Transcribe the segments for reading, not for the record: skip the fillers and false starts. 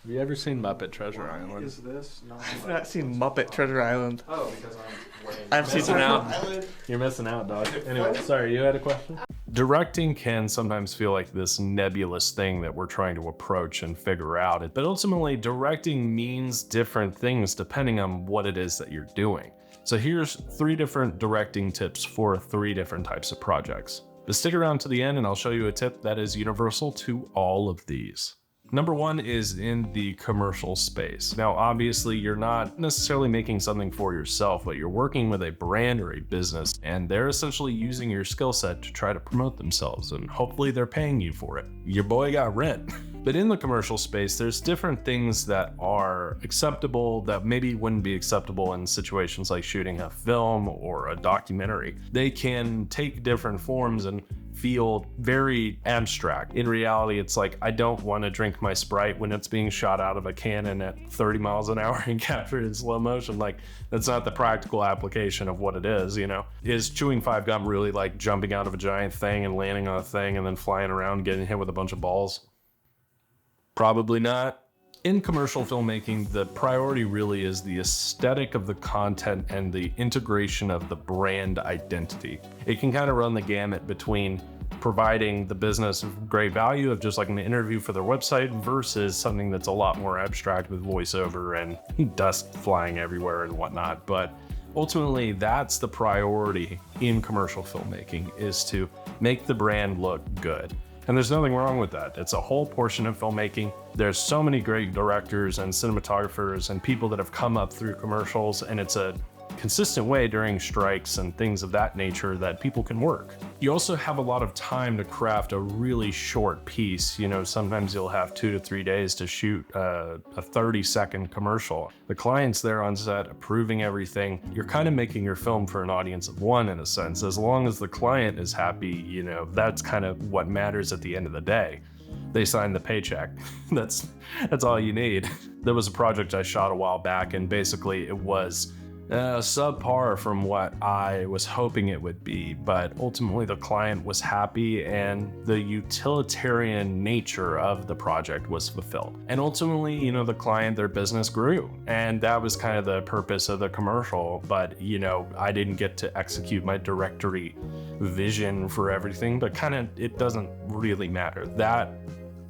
Have you ever seen Muppet Treasure Why Island? is this not? I've not seen Muppet Treasure Island. Oh, because I'm wearing. I've seen Missing Treasure out. Island. You're missing out, dog. Anyway, sorry, you had a question? Directing can sometimes feel like this nebulous thing that we're trying to approach and figure out. But ultimately, directing means different things depending on what it is that you're doing. So here's 3 different directing tips for 3 different types of projects. But stick around to the end and I'll show you a tip that is universal to all of these. Number 1 is in the commercial space. Now, obviously, you're not necessarily making something for yourself, but you're working with a brand or a business, and they're essentially using your skill set to try to promote themselves, and hopefully they're paying you for it. Your boy got rent. But in the commercial space, there's different things that are acceptable that maybe wouldn't be acceptable in situations like shooting a film or a documentary. They can take different forms and feel very abstract. In reality, it's like, I don't want to drink my Sprite when it's being shot out of a cannon at 30 miles an hour and captured in slow motion. Like, that's not the practical application of what it is, you know? Is chewing 5 gum really like jumping out of a giant thing and landing on a thing and then flying around getting hit with a bunch of balls? Probably not. In commercial filmmaking, the priority really is the aesthetic of the content and the integration of the brand identity. It can kind of run the gamut between providing the business great value of just like an interview for their website versus something that's a lot more abstract with voiceover and dust flying everywhere and whatnot. But ultimately, that's the priority in commercial filmmaking, is to make the brand look good. And there's nothing wrong with that. It's a whole portion of filmmaking. There's so many great directors and cinematographers and people that have come up through commercials, and it's a consistent way during strikes and things of that nature that people can work. You also have a lot of time to craft a really short piece. You know, sometimes you'll have 2 to 3 days to shoot a 30-second commercial. The client's there on set approving everything. You're kind of making your film for an audience of one in a sense. As long as the client is happy, you know, that's kind of what matters at the end of the day. They sign the paycheck. That's all you need. There was a project I shot a while back, and basically it was subpar from what I was hoping it would be, but ultimately the client was happy and the utilitarian nature of the project was fulfilled. And ultimately, you know, the client, their business grew, and that was kind of the purpose of the commercial. But, you know, I didn't get to execute my directory vision for everything, but kind of it doesn't really matter. That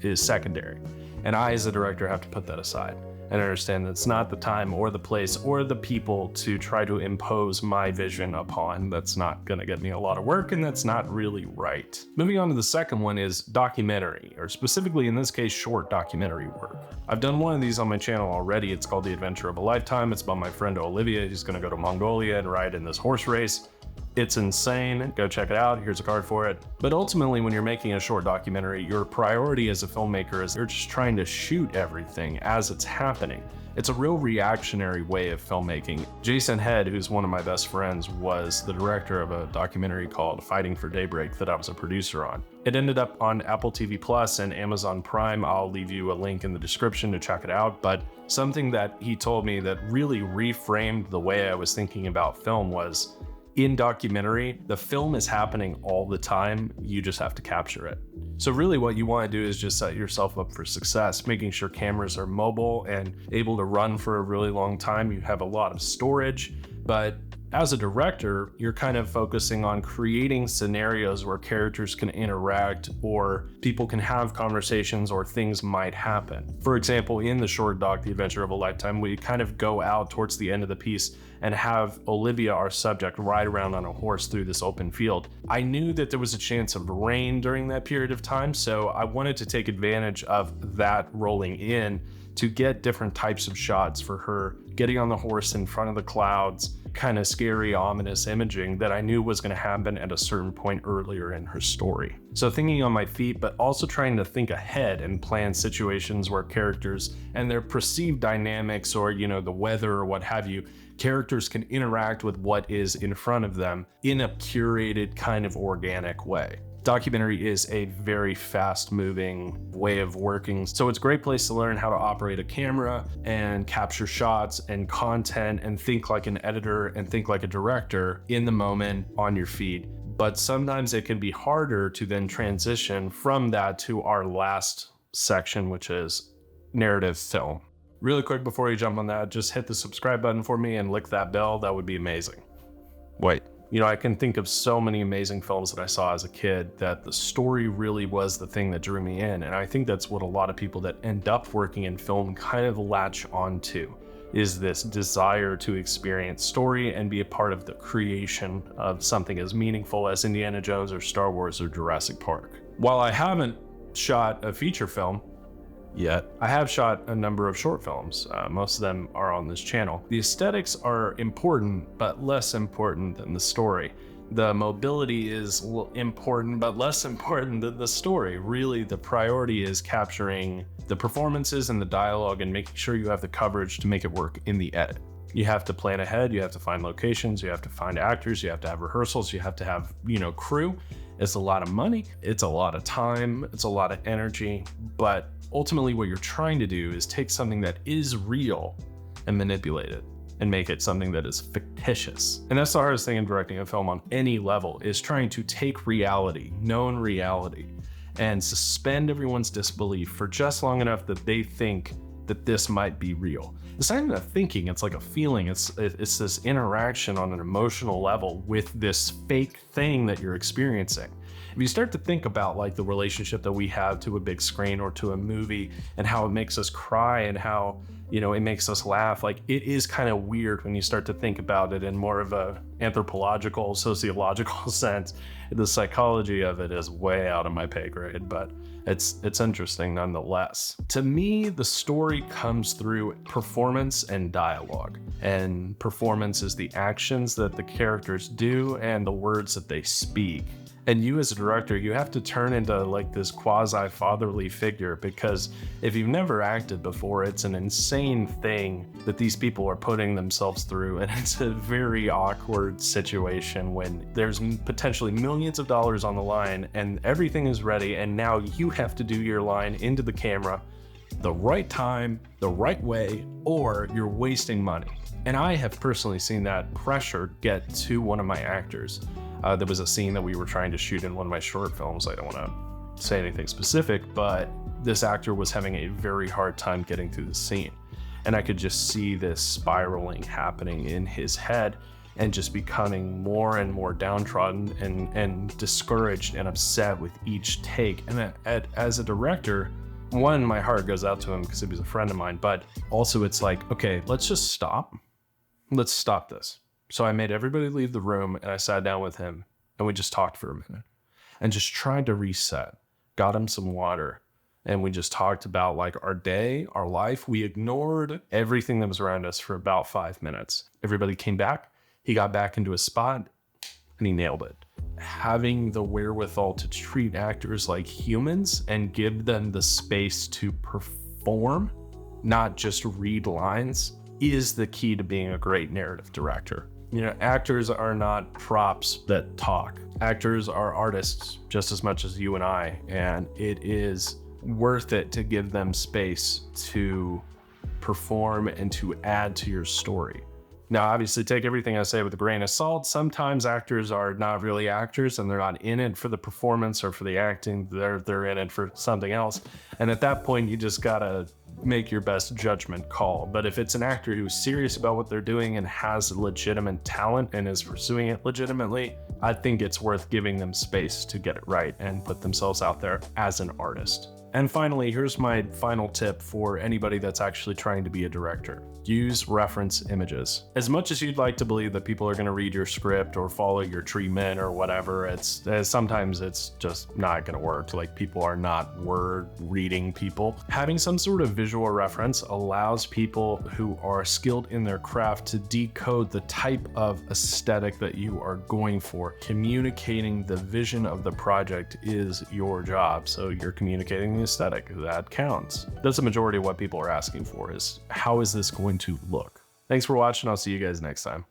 is secondary. And I, as a director, have to put that aside and understand that it's not the time or the place or the people to try to impose my vision upon. That's not gonna get me a lot of work, and that's not really right. Moving on to the second one is documentary, or specifically in this case, short documentary work. I've done one of these on my channel already. It's called The Adventure of a Lifetime. It's about my friend Olivia. He's gonna go to Mongolia and ride in this horse race. It's insane. Go check it out. Here's a card for it. But ultimately, when you're making a short documentary, your priority as a filmmaker is you're just trying to shoot everything as it's happening. It's a real reactionary way of filmmaking. Jason Head, who's one of my best friends, was the director of a documentary called Fighting for Daybreak that I was a producer on. It ended up on Apple TV Plus and Amazon Prime. I'll leave you a link in the description to check it out. But something that he told me that really reframed the way I was thinking about film was, in documentary, the film is happening all the time. You just have to capture it. So really what you want to do is just set yourself up for success, making sure cameras are mobile and able to run for a really long time. You have a lot of storage, but as a director, you're kind of focusing on creating scenarios where characters can interact or people can have conversations or things might happen. For example, in the short doc, The Adventure of a Lifetime, we kind of go out towards the end of the piece and have Olivia, our subject, ride around on a horse through this open field. I knew that there was a chance of rain during that period of time, so I wanted to take advantage of that rolling in to get different types of shots for her getting on the horse in front of the clouds, kind of scary, ominous imaging that I knew was going to happen at a certain point earlier in her story. So thinking on my feet, but also trying to think ahead and plan situations where characters and their perceived dynamics, or, you know, the weather or what have you, characters can interact with what is in front of them in a curated kind of organic way. Documentary is a very fast-moving way of working, so it's a great place to learn how to operate a camera and capture shots and content and think like an editor and think like a director in the moment on your feet. But sometimes it can be harder to then transition from that to our last section, which is narrative film. Really quick before you jump on that, just hit the subscribe button for me and lick that bell. That would be amazing. Wait. I can think of so many amazing films that I saw as a kid that the story really was the thing that drew me in. And I think that's what a lot of people that end up working in film kind of latch onto, is this desire to experience story and be a part of the creation of something as meaningful as Indiana Jones or Star Wars or Jurassic Park. While I haven't shot a feature film yet, I have shot a number of short films. Most of them are on this channel. The aesthetics are important, but less important than the story. The mobility is important, but less important than the story. Really, the priority is capturing the performances and the dialogue and making sure you have the coverage to make it work in the edit. You have to plan ahead, you have to find locations, you have to find actors, you have to have rehearsals, you have to have, crew. It's a lot of money, it's a lot of time, it's a lot of energy, but ultimately what you're trying to do is take something that is real and manipulate it and make it something that is fictitious. And that's the hardest thing in directing a film on any level, is trying to take reality, known reality, and suspend everyone's disbelief for just long enough that they think that this might be real. It's not even a thinking, it's like a feeling. It's this interaction on an emotional level with this fake thing that you're experiencing. If you start to think about like the relationship that we have to a big screen or to a movie and how it makes us cry and how, it makes us laugh, like it is kind of weird when you start to think about it in more of a anthropological, sociological sense. The psychology of it is way out of my pay grade, but it's interesting nonetheless. To me, the story comes through performance and dialogue. And performance is the actions that the characters do and the words that they speak. And you as a director, you have to turn into like this quasi-fatherly figure, because if you've never acted before, it's an insane thing that these people are putting themselves through. And it's a very awkward situation when there's potentially millions of dollars on the line and everything is ready. And now you have to do your line into the camera the right time, the right way, or you're wasting money. And I have personally seen that pressure get to one of my actors. There was a scene that we were trying to shoot in one of my short films. I don't want to say anything specific, but this actor was having a very hard time getting through the scene. And I could just see this spiraling happening in his head and just becoming more and more downtrodden and discouraged and upset with each take. And as a director, one, my heart goes out to him because he was a friend of mine, but also it's like, okay, let's just stop. Let's stop this. So I made everybody leave the room and I sat down with him and we just talked for a minute and just tried to reset, got him some water. And we just talked about like our day, our life. We ignored everything that was around us for about 5 minutes. Everybody came back, he got back into his spot and he nailed it. Having the wherewithal to treat actors like humans and give them the space to perform, not just read lines, is the key to being a great narrative director. Actors are not props that talk. Actors are artists just as much as you and I, and it is worth it to give them space to perform and to add to your story. Now, obviously, take everything I say with a grain of salt. Sometimes actors are not really actors and they're not in it for the performance or for the acting. They're in it for something else. And at that point, you just gotta make your best judgment call. But if it's an actor who's serious about what they're doing and has legitimate talent and is pursuing it legitimately, I think it's worth giving them space to get it right and put themselves out there as an artist. And finally, here's my final tip for anybody that's actually trying to be a director. Use reference images. As much as you'd like to believe that people are going to read your script or follow your treatment or whatever, sometimes it's just not going to work. Like, people are not word reading people. Having some sort of visual reference allows people who are skilled in their craft to decode the type of aesthetic that you are going for. Communicating the vision of the project is your job. So you're communicating the aesthetic. That counts. That's the majority of what people are asking for, is how is this going to look? Thanks for watching. I'll see you guys next time.